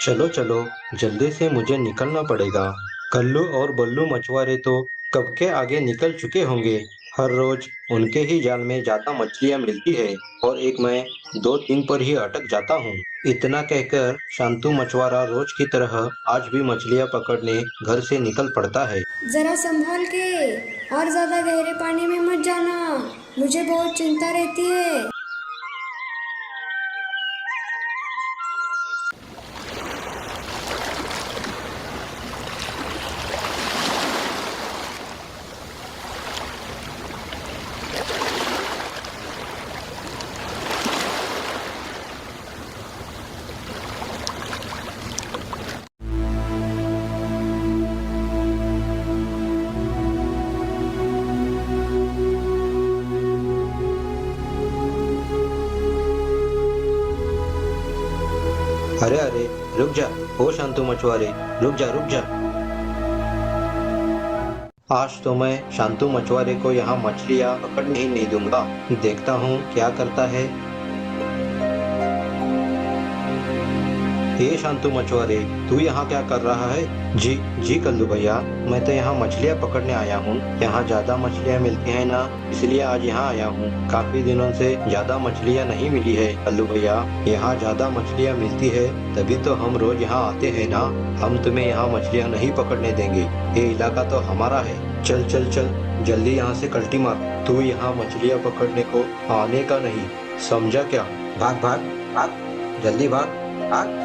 चलो चलो, जल्दी से मुझे निकलना पड़ेगा। कल्लू और बल्लू मछुआरे तो कब के आगे निकल चुके होंगे। हर रोज उनके ही जाल में ज्यादा मछलियां मिलती है और एक मैं दो तीन पर ही अटक जाता हूँ। इतना कहकर शांतु मछुआरा रोज की तरह आज भी मछलियां पकड़ने घर से निकल पड़ता है। जरा संभाल के, और ज्यादा गहरे पानी में मत जाना, मुझे बहुत चिंता रहती है। अरे अरे, रुक जा। ओ शांतु मछुआरे, रुक जा रुक जा। आज तो मैं शांतु मछुआरे को यहाँ मछलियाँ पकड़ने ही नहीं दूंगा। देखता हूँ क्या करता है। हे शांतु मछुआरे, तू यहाँ क्या कर रहा है? जी जी कल्लू भैया, मैं तो यहाँ मछलियाँ पकड़ने आया हूँ। यहाँ ज्यादा मछलियाँ मिलती है ना, इसलिए आज यहाँ आया हूँ। काफी दिनों से ज्यादा मछलियाँ नहीं मिली है कल्लू भैया। यहाँ ज्यादा मछलियाँ मिलती है तभी तो हम रोज यहाँ आते हैं ना। हम तुम्हें यहाँ मछलियाँ नहीं पकड़ने देंगे, ये इलाका तो हमारा है। चल चल चल, जल्दी यहाँ से कल्टी मार। तू यहाँ मछलियाँ पकड़ने को आने का नहीं, समझा क्या? भाग भाग भाग, जल्दी भाग भाग।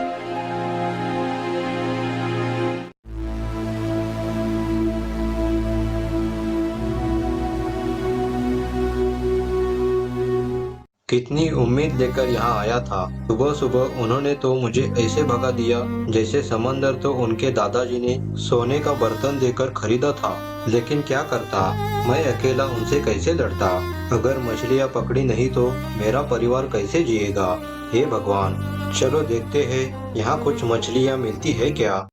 कितनी उम्मीद लेकर यहाँ आया था। सुबह सुबह उन्होंने तो मुझे ऐसे भगा दिया जैसे समंदर तो उनके दादाजी ने सोने का बर्तन देकर खरीदा था। लेकिन क्या करता, मैं अकेला उनसे कैसे लड़ता। अगर मछलियाँ पकड़ी नहीं तो मेरा परिवार कैसे जिएगा। हे भगवान, चलो देखते हैं यहाँ कुछ मछलियाँ मिलती है क्या।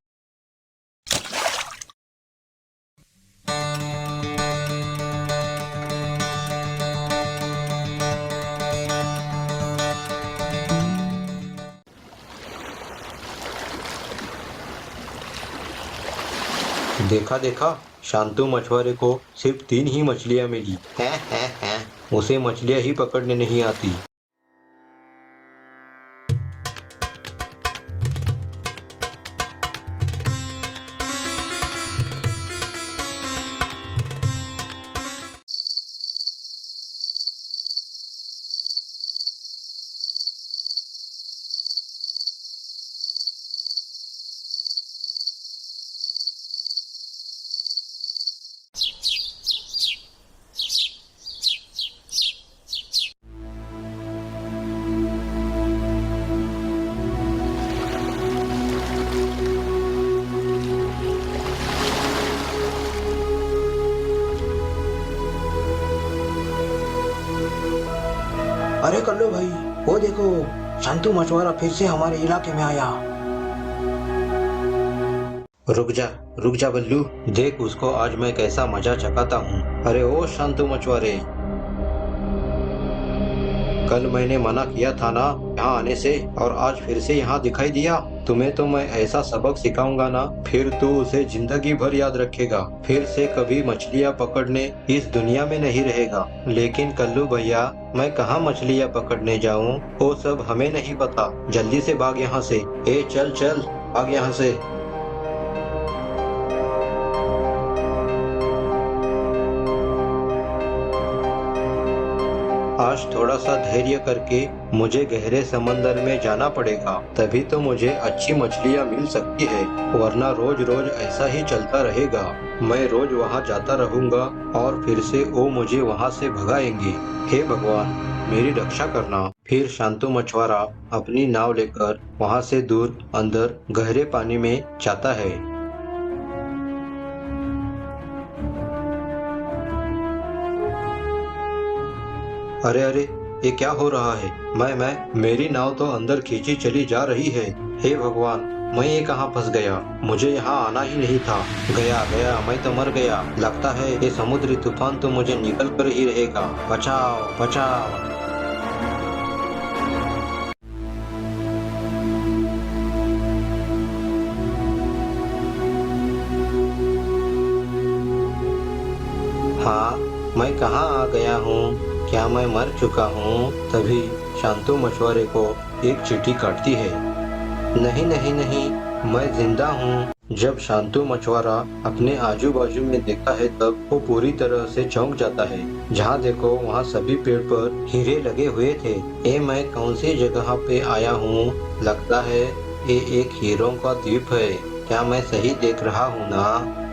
देखा देखा, शांतु मछुआरे को सिर्फ 3 ही मछलियाँ मिली। हैं, उसे मछलियाँ ही पकड़ने नहीं आती। अरे कल्लू भाई, वो देखो, शांतु मछुआरा फिर से हमारे इलाके में आया। रुक जा बल्लू, देख उसको आज मैं कैसा मजा चखाता हूँ। अरे ओ शांतु मछुआरे, कल मैंने मना किया था ना यहाँ आने से, और आज फिर से यहाँ दिखाई दिया। तुम्हें तो मैं ऐसा सबक सिखाऊंगा ना, फिर तू उसे जिंदगी भर याद रखेगा। फिर से कभी मछलियाँ पकड़ने इस दुनिया में नहीं रहेगा। लेकिन कल्लू भैया, मैं कहाँ मछलियाँ पकड़ने जाऊँ, वो सब हमें नहीं पता। जल्दी से भाग यहाँ से। ए चल चल, भाग यहाँ से। आज थोड़ा सा धैर्य करके मुझे गहरे समंदर में जाना पड़ेगा, तभी तो मुझे अच्छी मछलियाँ मिल सकती है, वरना रोज रोज ऐसा ही चलता रहेगा। मैं रोज वहाँ जाता रहूंगा और फिर से वो मुझे वहाँ से भगाएंगे। हे भगवान, मेरी रक्षा करना। फिर शांतु मछुआरा अपनी नाव लेकर वहाँ से दूर अंदर गहरे पानी में जाता है। अरे अरे, ये क्या हो रहा है? मेरी नाव तो अंदर खींची चली जा रही है। हे भगवान, मैं ये कहाँ फंस गया? मुझे यहाँ आना ही नहीं था। गया गया, मैं तो मर गया। लगता है ये समुद्री तूफान तो मुझे निकल कर ही रहेगा। बचाओ बचाओ। मैं कहाँ आ गया हूँ? क्या मैं मर चुका हूँ? तभी शांतु मछुआरे को एक चींटी काटती है। नहीं नहीं नहीं, मैं जिंदा हूँ। जब शांतु मछुआरा अपने आजू बाजू में देखता है तब वो पूरी तरह से चौंक जाता है। जहाँ देखो वहाँ सभी पेड़ पर हीरे लगे हुए थे। ये मैं कौन सी जगह पे आया हूँ? लगता है ये एक हीरों का द्वीप है। क्या मैं सही देख रहा हूँ ना?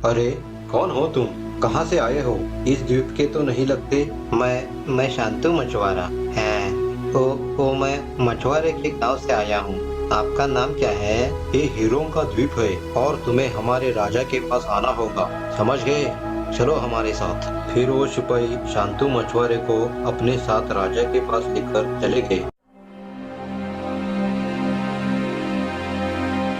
अरे कौन हो तुम? कहाँ से आए हो? इस द्वीप के तो नहीं लगते। मैं शांतु मछुआरा है। ओ मैं मछुआरे के गांव से आया हूँ। आपका नाम क्या है? ये हीरों का द्वीप है और तुम्हें हमारे राजा के पास आना होगा। समझ गए? चलो हमारे साथ। फिर वो सिपाही शांतु मछुआरे को अपने साथ राजा के पास लेकर चले गए।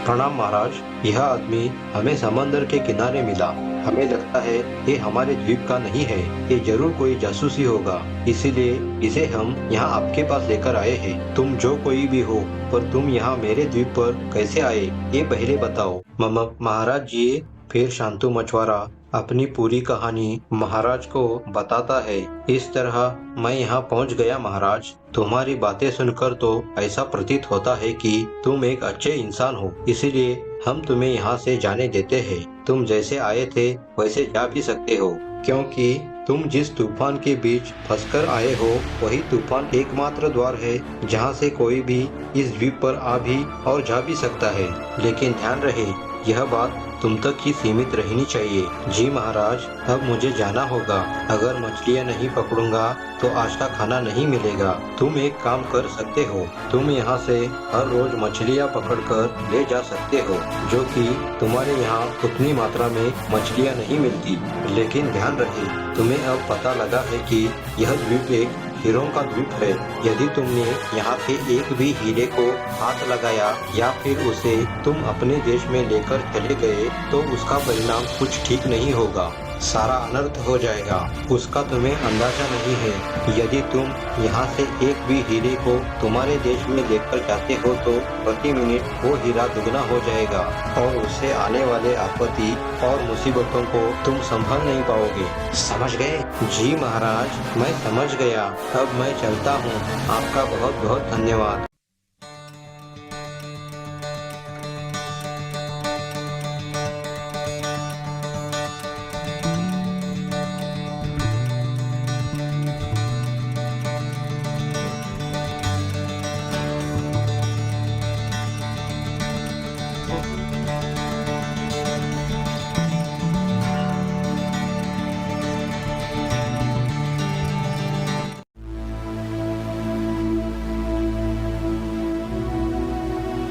प्रणाम महाराज, यह आदमी हमें समंदर के किनारे मिला। हमें लगता है ये हमारे द्वीप का नहीं है। ये जरूर कोई जासूसी होगा, इसीलिए इसे हम यहाँ आपके पास लेकर आए हैं। तुम जो कोई भी हो, पर तुम यहाँ मेरे द्वीप पर कैसे आए ये पहले बताओ। महाराज जी। फिर शांतु मछुआरा अपनी पूरी कहानी महाराज को बताता है। इस तरह मैं यहाँ पहुँच गया महाराज। तुम्हारी बातें सुनकर तो ऐसा प्रतीत होता है कि तुम एक अच्छे इंसान हो, इसीलिए हम तुम्हें यहाँ से जाने देते हैं। तुम जैसे आए थे वैसे जा भी सकते हो, क्योंकि तुम जिस तूफान के बीच फंसकर आए हो वही तूफान एकमात्र द्वार है जहाँ से कोई भी इस द्वीप पर आ भी और जा भी सकता है। लेकिन ध्यान रहे, यह बात तुम तक ही सीमित रहनी चाहिए। जी महाराज, अब मुझे जाना होगा। अगर मछलियाँ नहीं पकड़ूंगा तो आज का खाना नहीं मिलेगा। तुम एक काम कर सकते हो, तुम यहाँ से हर रोज मछलियाँ पकड़कर ले जा सकते हो, जो कि तुम्हारे यहाँ उतनी मात्रा में मछलियाँ नहीं मिलती। लेकिन ध्यान रहे, तुम्हें अब पता लगा है कि यह द्वीप एक हीरों का द्वीप है। यदि तुमने यहाँ के एक भी हीरे को हाथ लगाया या फिर उसे तुम अपने देश में लेकर चले गए तो उसका परिणाम कुछ ठीक नहीं होगा। सारा अनर्थ हो जाएगा। उसका तुम्हें अंदाजा नहीं है। यदि तुम यहाँ से एक भी हीरे को तुम्हारे देश में लेकर जाते हो तो प्रति मिनट वो हीरा दुगना हो जाएगा और उससे आने वाले आपत्ति और मुसीबतों को तुम संभल नहीं पाओगे। समझ गए? जी महाराज, मैं समझ गया। अब मैं चलता हूँ। आपका बहुत बहुत धन्यवाद।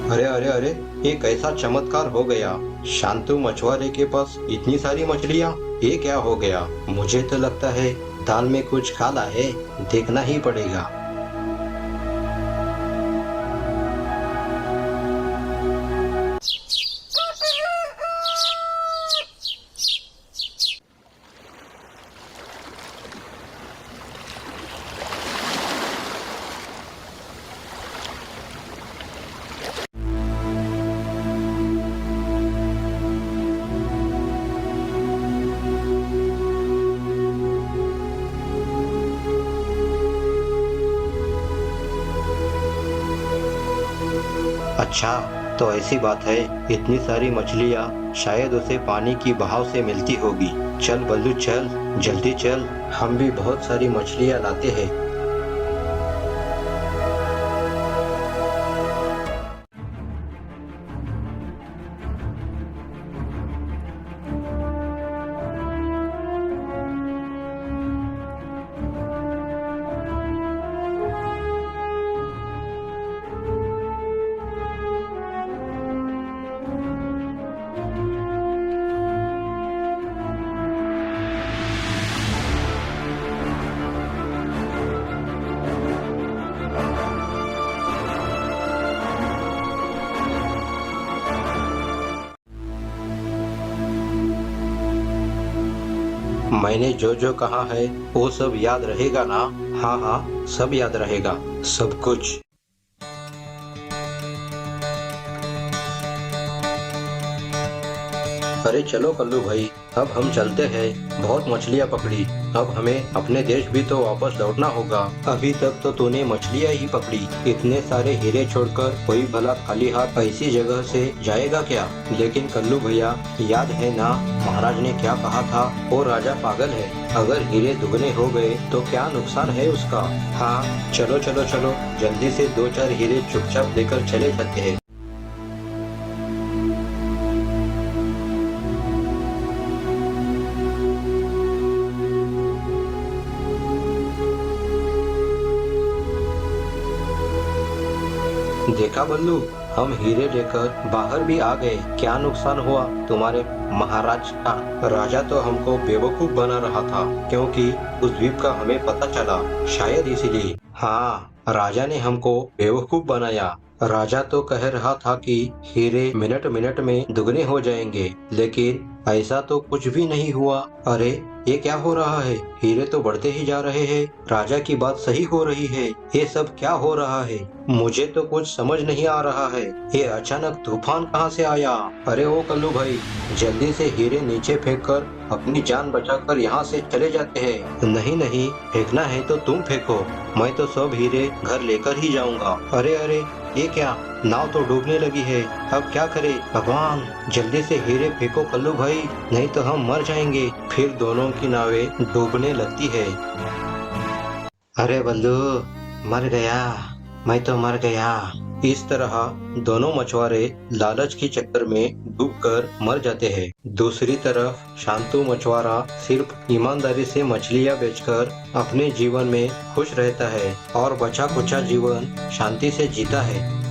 अरे अरे अरे, ये कैसा चमत्कार हो गया। शांतु मछुआरे के पास इतनी सारी मछलियाँ। ये क्या हो गया? मुझे तो लगता है दाल में कुछ काला है। देखना ही पड़ेगा। अच्छा, तो ऐसी बात है। इतनी सारी मछलियाँ शायद उसे पानी की बहाव से मिलती होगी। चल बल्लू चल, जल्दी चल, हम भी बहुत सारी मछलियाँ लाते हैं। मैंने जो जो कहा है वो सब याद रहेगा ना? हाँ हाँ, सब याद रहेगा, सब कुछ। अरे चलो कल्लू भाई, अब हम चलते हैं। बहुत मछलियाँ पकड़ी, अब हमें अपने देश भी तो वापस लौटना होगा। अभी तक तो तूने मछलियाँ ही पकड़ी, इतने सारे हीरे छोड़कर कोई भला खाली हाथ ऐसी जगह से जाएगा क्या? लेकिन कल्लू भैया, याद है ना महाराज ने क्या कहा था? वो राजा पागल है, अगर हीरे दुगने हो गए तो क्या नुकसान है उसका। हाँ चलो चलो चलो, जल्दी से 2-4 हीरे चुपचाप लेकर चले जाते हैं। देखा बल्लू, हम हीरे लेकर बाहर भी आ गए। क्या नुकसान हुआ तुम्हारे महाराज का? राजा तो हमको बेवकूफ बना रहा था, क्योंकि उस द्वीप का हमें पता चला, शायद इसीलिए। हाँ, राजा ने हमको बेवकूफ बनाया। राजा तो कह रहा था कि हीरे मिनट मिनट में दुगने हो जाएंगे, लेकिन ऐसा तो कुछ भी नहीं हुआ। अरे ये क्या हो रहा है? हीरे तो बढ़ते ही जा रहे हैं। राजा की बात सही हो रही है। ये सब क्या हो रहा है? मुझे तो कुछ समझ नहीं आ रहा है। ये अचानक तूफान कहाँ से आया? अरे ओ कल्लू भाई, जल्दी से हीरे नीचे फेंककर अपनी जान बचाकर यहाँ से चले जाते हैं। नहीं नहीं, फेंकना है तो तुम फेंको, मैं तो सब हीरे घर लेकर ही जाऊंगा। अरे अरे, ये क्या? नाव तो डूबने लगी है, अब क्या करें? भगवान, जल्दी से हीरे फेंको कल्लू भाई, नहीं तो हम मर जाएंगे। फिर दोनों की नावें डूबने लगती है। अरे बल्लू, मर गया, मैं तो मर गया। इस तरह दोनों मछुआरे लालच के चक्कर में डूबकर मर जाते हैं। दूसरी तरफ शांतु मछुआरा सिर्फ ईमानदारी से मछलियाँ बेचकर अपने जीवन में खुश रहता है और बचा कुचा जीवन शांति से जीता है।